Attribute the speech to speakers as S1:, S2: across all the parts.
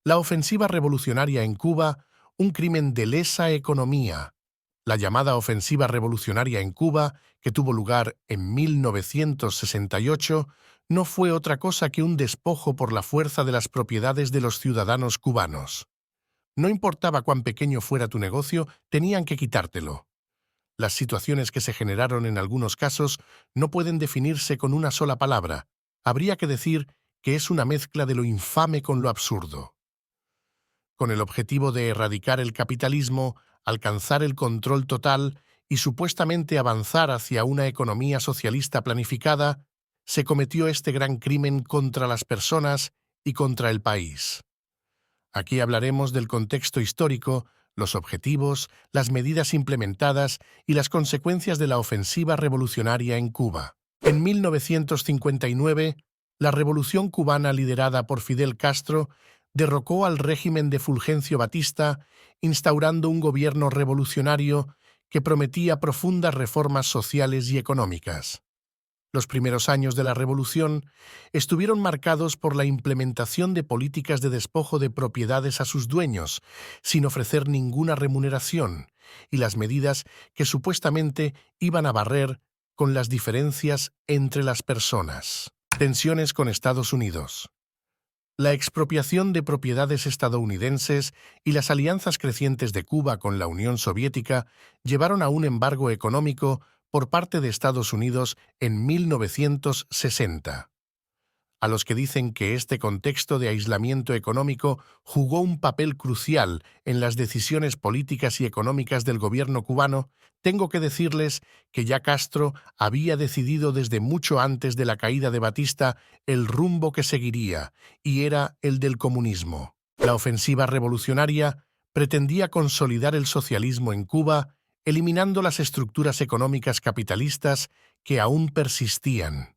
S1: La ofensiva revolucionaria en Cuba, un crimen de lesa economía. La llamada ofensiva revolucionaria en Cuba, que tuvo lugar en 1968, no fue otra cosa que un despojo por la fuerza de las propiedades de los ciudadanos cubanos. No importaba cuán pequeño fuera tu negocio, tenían que quitártelo. Las situaciones que se generaron en algunos casos no pueden definirse con una sola palabra. Habría que decir que es una mezcla de lo infame con lo absurdo. Con el objetivo de erradicar el capitalismo, alcanzar el control total y supuestamente avanzar hacia una economía socialista planificada, se cometió este gran crimen contra las personas y contra el país. Aquí hablaremos del contexto histórico, los objetivos, las medidas implementadas y las consecuencias de la ofensiva revolucionaria en Cuba. En 1959, la revolución cubana liderada por Fidel Castro derrocó al régimen de Fulgencio Batista, instaurando un gobierno revolucionario que prometía profundas reformas sociales y económicas. Los primeros años de la revolución estuvieron marcados por la implementación de políticas de despojo de propiedades a sus dueños, sin ofrecer ninguna remuneración, y las medidas que supuestamente iban a barrer con las diferencias entre las personas. Tensiones con Estados Unidos. La expropiación de propiedades estadounidenses y las alianzas crecientes de Cuba con la Unión Soviética llevaron a un embargo económico por parte de Estados Unidos en 1960. A los que dicen que este contexto de aislamiento económico jugó un papel crucial en las decisiones políticas y económicas del gobierno cubano, tengo que decirles que ya Castro había decidido desde mucho antes de la caída de Batista el rumbo que seguiría, y era el del comunismo. La ofensiva revolucionaria pretendía consolidar el socialismo en Cuba, eliminando las estructuras económicas capitalistas que aún persistían.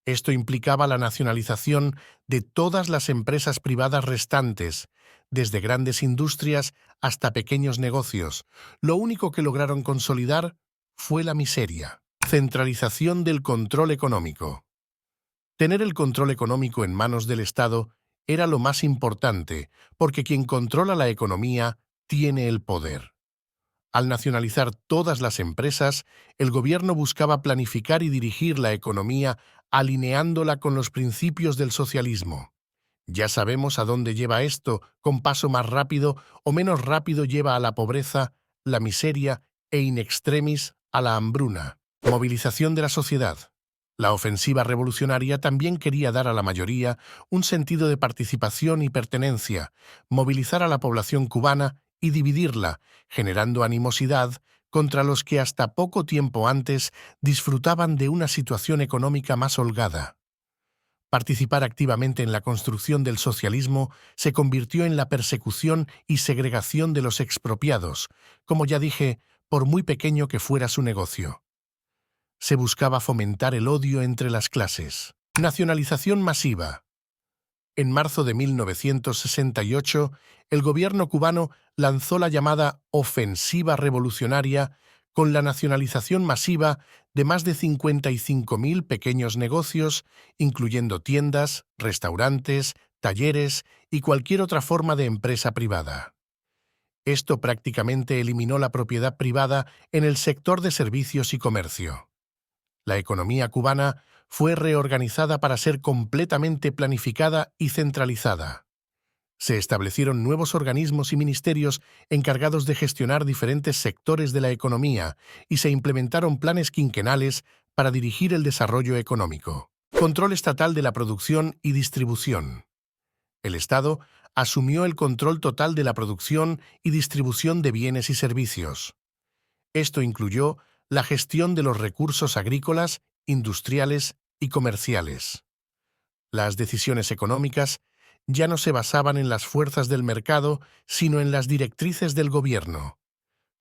S1: Esto implicaba la nacionalización de todas las empresas privadas restantes, desde grandes industrias hasta pequeños negocios. Lo único que lograron consolidar fue la miseria. Centralización del control económico. Tener el control económico en manos del Estado era lo más importante, porque quien controla la economía tiene el poder. Al nacionalizar todas las empresas, el gobierno buscaba planificar y dirigir la economía alineándola con los principios del socialismo. Ya sabemos a dónde lleva esto, con paso más rápido o menos rápido lleva a la pobreza, la miseria e in extremis a la hambruna. Movilización de la sociedad. La ofensiva revolucionaria también quería dar a la mayoría un sentido de participación y pertenencia, movilizar a la población cubana y dividirla, generando animosidad contra los que hasta poco tiempo antes disfrutaban de una situación económica más holgada. Participar activamente en la construcción del socialismo se convirtió en la persecución y segregación de los expropiados, como ya dije, por muy pequeño que fuera su negocio. Se buscaba fomentar el odio entre las clases. Nacionalización masiva. En marzo de 1968, el gobierno cubano lanzó la llamada ofensiva revolucionaria con la nacionalización masiva de más de 55.000 pequeños negocios, incluyendo tiendas, restaurantes, talleres y cualquier otra forma de empresa privada. Esto prácticamente eliminó la propiedad privada en el sector de servicios y comercio. La economía cubana fue reorganizada para ser completamente planificada y centralizada. Se establecieron nuevos organismos y ministerios encargados de gestionar diferentes sectores de la economía y se implementaron planes quinquenales para dirigir el desarrollo económico. Control estatal de la producción y distribución. El Estado asumió el control total de la producción y distribución de bienes y servicios. Esto incluyó la gestión de los recursos agrícolas, industriales y comerciales. Las decisiones económicas ya no se basaban en las fuerzas del mercado, sino en las directrices del gobierno.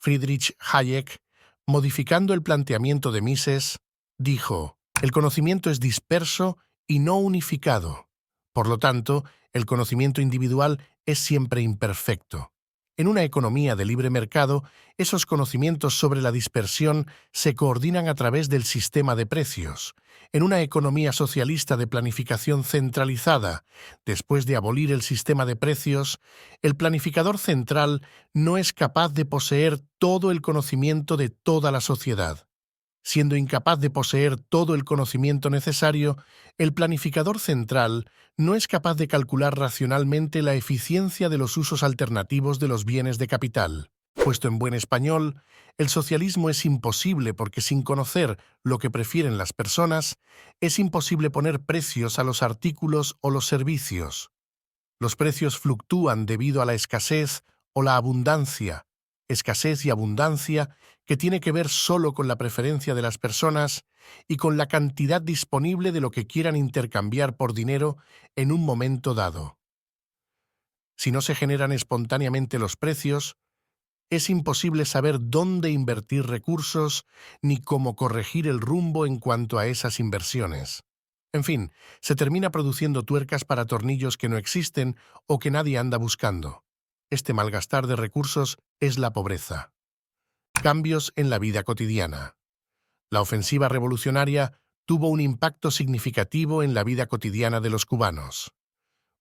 S1: Friedrich Hayek, modificando el planteamiento de Mises, dijo: «El conocimiento es disperso y no unificado. Por lo tanto, el conocimiento individual es siempre imperfecto. En una economía de libre mercado, esos conocimientos sobre la dispersión se coordinan a través del sistema de precios. En una economía socialista de planificación centralizada, después de abolir el sistema de precios, el planificador central no es capaz de poseer todo el conocimiento de toda la sociedad. Siendo incapaz de poseer todo el conocimiento necesario, el planificador central no es capaz de calcular racionalmente la eficiencia de los usos alternativos de los bienes de capital. Puesto en buen español, el socialismo es imposible porque sin conocer lo que prefieren las personas, es imposible poner precios a los artículos o los servicios. Los precios fluctúan debido a la escasez o la abundancia, escasez y abundancia que tiene que ver solo con la preferencia de las personas y con la cantidad disponible de lo que quieran intercambiar por dinero en un momento dado. Si no se generan espontáneamente los precios, es imposible saber dónde invertir recursos ni cómo corregir el rumbo en cuanto a esas inversiones. En fin, se termina produciendo tuercas para tornillos que no existen o que nadie anda buscando. Este malgastar de recursos es la pobreza. Cambios en la vida cotidiana. La ofensiva revolucionaria tuvo un impacto significativo en la vida cotidiana de los cubanos.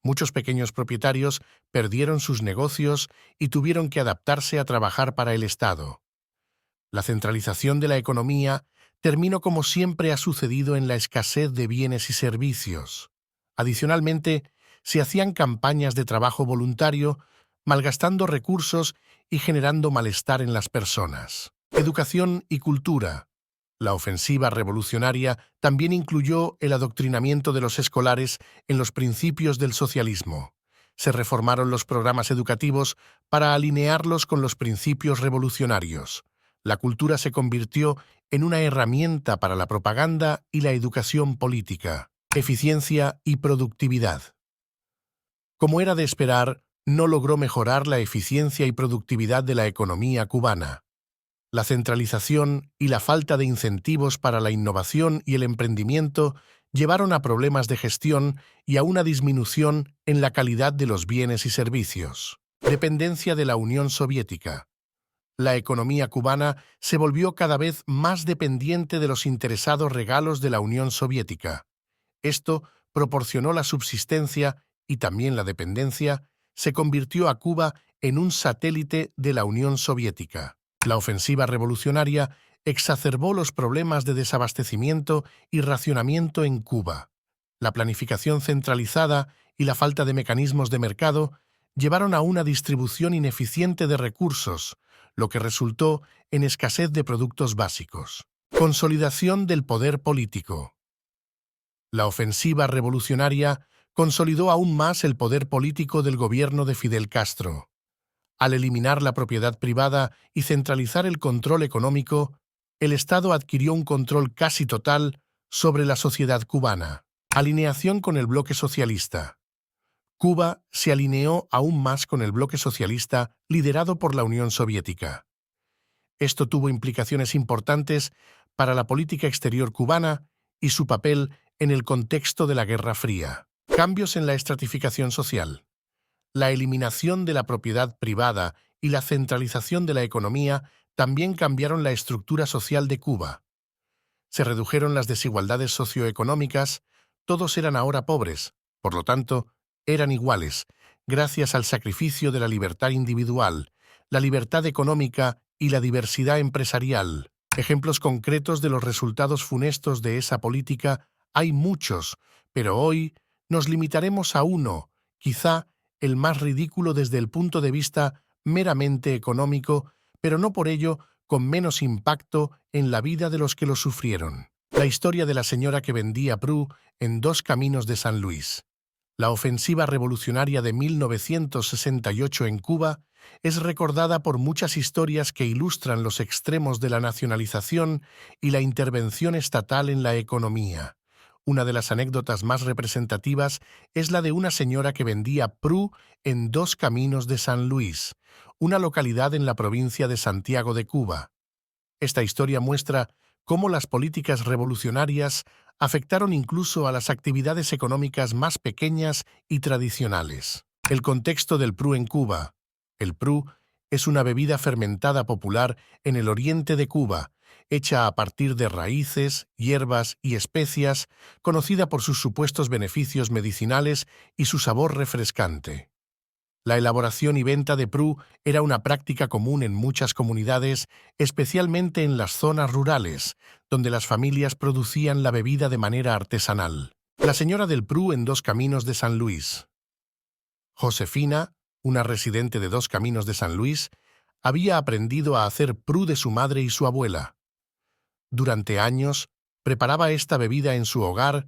S1: Muchos pequeños propietarios perdieron sus negocios y tuvieron que adaptarse a trabajar para el Estado. La centralización de la economía terminó como siempre ha sucedido en la escasez de bienes y servicios. Adicionalmente, se hacían campañas de trabajo voluntario, malgastando recursos y generando malestar en las personas. Educación y cultura. La ofensiva revolucionaria también incluyó el adoctrinamiento de los escolares en los principios del socialismo. Se reformaron los programas educativos para alinearlos con los principios revolucionarios. La cultura se convirtió en una herramienta para la propaganda y la educación política. Eficiencia y productividad. Como era de esperar, no logró mejorar la eficiencia y productividad de la economía cubana. La centralización y la falta de incentivos para la innovación y el emprendimiento llevaron a problemas de gestión y a una disminución en la calidad de los bienes y servicios. Dependencia de la Unión Soviética. La economía cubana se volvió cada vez más dependiente de los interesados regalos de la Unión Soviética. Esto proporcionó la subsistencia y también la dependencia, se convirtió a Cuba en un satélite de la Unión Soviética. La ofensiva revolucionaria exacerbó los problemas de desabastecimiento y racionamiento en Cuba. La planificación centralizada y la falta de mecanismos de mercado llevaron a una distribución ineficiente de recursos, lo que resultó en escasez de productos básicos. Consolidación del poder político. La ofensiva revolucionaria consolidó aún más el poder político del gobierno de Fidel Castro. Al eliminar la propiedad privada y centralizar el control económico, el Estado adquirió un control casi total sobre la sociedad cubana. Alineación con el bloque socialista. Cuba se alineó aún más con el bloque socialista liderado por la Unión Soviética. Esto tuvo implicaciones importantes para la política exterior cubana y su papel en el contexto de la Guerra Fría. Cambios en la estratificación social. La eliminación de la propiedad privada y la centralización de la economía también cambiaron la estructura social de Cuba. Se redujeron las desigualdades socioeconómicas, todos eran ahora pobres, por lo tanto, eran iguales, gracias al sacrificio de la libertad individual, la libertad económica y la diversidad empresarial. Ejemplos concretos de los resultados funestos de esa política hay muchos, pero hoy nos limitaremos a uno, quizá el más ridículo desde el punto de vista meramente económico, pero no por ello con menos impacto en la vida de los que lo sufrieron. La historia de la señora que vendía Pru en Dos Caminos de San Luis. La ofensiva revolucionaria de 1968 en Cuba es recordada por muchas historias que ilustran los extremos de la nacionalización y la intervención estatal en la economía. Una de las anécdotas más representativas es la de una señora que vendía Pru en Dos Caminos de San Luis, una localidad en la provincia de Santiago de Cuba. Esta historia muestra cómo las políticas revolucionarias afectaron incluso a las actividades económicas más pequeñas y tradicionales. El contexto del Pru en Cuba. El Pru es una bebida fermentada popular en el oriente de Cuba, hecha a partir de raíces, hierbas y especias, conocida por sus supuestos beneficios medicinales y su sabor refrescante. La elaboración y venta de prú era una práctica común en muchas comunidades, especialmente en las zonas rurales, donde las familias producían la bebida de manera artesanal. La señora del Prú en Dos Caminos de San Luis. Josefina, una residente de Dos Caminos de San Luis, había aprendido a hacer prú de su madre y su abuela. Durante años, preparaba esta bebida en su hogar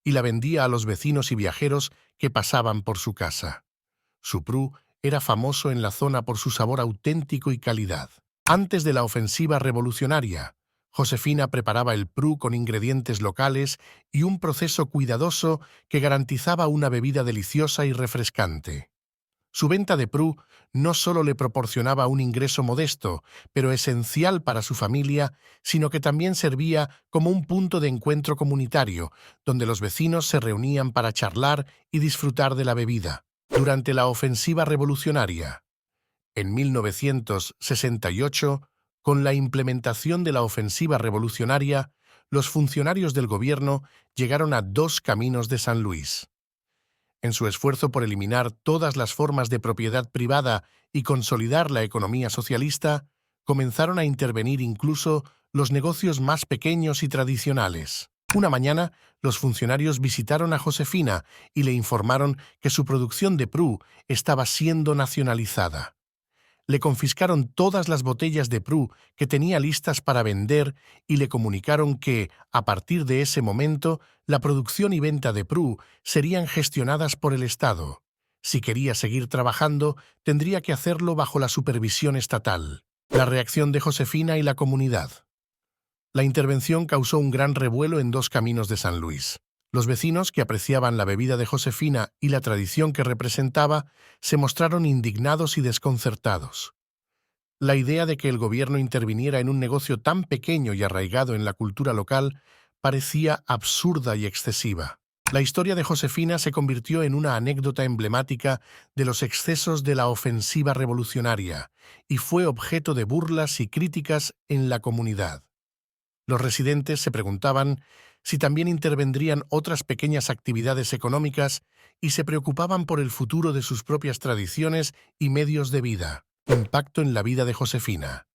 S1: y la vendía a los vecinos y viajeros que pasaban por su casa. Su prú era famoso en la zona por su sabor auténtico y calidad. Antes de la ofensiva revolucionaria, Josefina preparaba el prú con ingredientes locales y un proceso cuidadoso que garantizaba una bebida deliciosa y refrescante. Su venta de prú no solo le proporcionaba un ingreso modesto, pero esencial para su familia, sino que también servía como un punto de encuentro comunitario, donde los vecinos se reunían para charlar y disfrutar de la bebida. Durante la ofensiva revolucionaria, en 1968, con la implementación de la ofensiva revolucionaria, los funcionarios del gobierno llegaron a Dos Caminos de San Luis. En su esfuerzo por eliminar todas las formas de propiedad privada y consolidar la economía socialista, comenzaron a intervenir incluso los negocios más pequeños y tradicionales. Una mañana, los funcionarios visitaron a Josefina y le informaron que su producción de prú estaba siendo nacionalizada. Le confiscaron todas las botellas de prú que tenía listas para vender y le comunicaron que, a partir de ese momento, la producción y venta de prú serían gestionadas por el Estado. Si quería seguir trabajando, tendría que hacerlo bajo la supervisión estatal. La reacción de Josefina y la comunidad. La intervención causó un gran revuelo en Dos Caminos de San Luis. Los vecinos, que apreciaban la bebida de Josefina y la tradición que representaba, se mostraron indignados y desconcertados. La idea de que el gobierno interviniera en un negocio tan pequeño y arraigado en la cultura local parecía absurda y excesiva. La historia de Josefina se convirtió en una anécdota emblemática de los excesos de la ofensiva revolucionaria y fue objeto de burlas y críticas en la comunidad. Los residentes se preguntaban si también intervendrían otras pequeñas actividades económicas y se preocupaban por el futuro de sus propias tradiciones y medios de vida. Impacto en la vida de Josefina.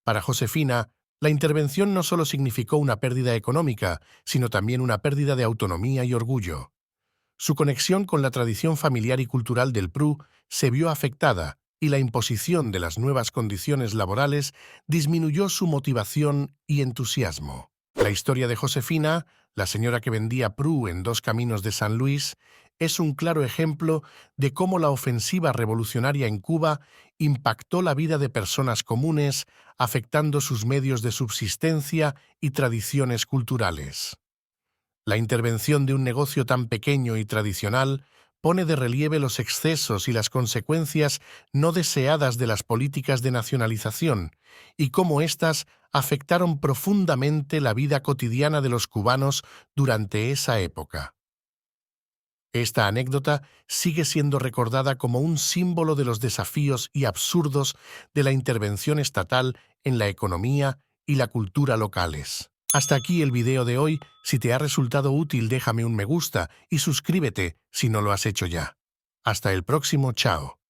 S1: Para Josefina, la intervención no solo significó una pérdida económica, sino también una pérdida de autonomía y orgullo. Su conexión con la tradición familiar y cultural del Prú se vio afectada y la imposición de las nuevas condiciones laborales disminuyó su motivación y entusiasmo. La historia de Josefina, la señora que vendía prú en Dos Caminos de San Luis, es un claro ejemplo de cómo la ofensiva revolucionaria en Cuba impactó la vida de personas comunes, afectando sus medios de subsistencia y tradiciones culturales. La intervención de un negocio tan pequeño y tradicional pone de relieve los excesos y las consecuencias no deseadas de las políticas de nacionalización y cómo éstas afectaron profundamente la vida cotidiana de los cubanos durante esa época. Esta anécdota sigue siendo recordada como un símbolo de los desafíos y absurdos de la intervención estatal en la economía y la cultura locales. Hasta aquí el video de hoy. Si te ha resultado útil, déjame un me gusta y suscríbete si no lo has hecho ya. Hasta el próximo, chao.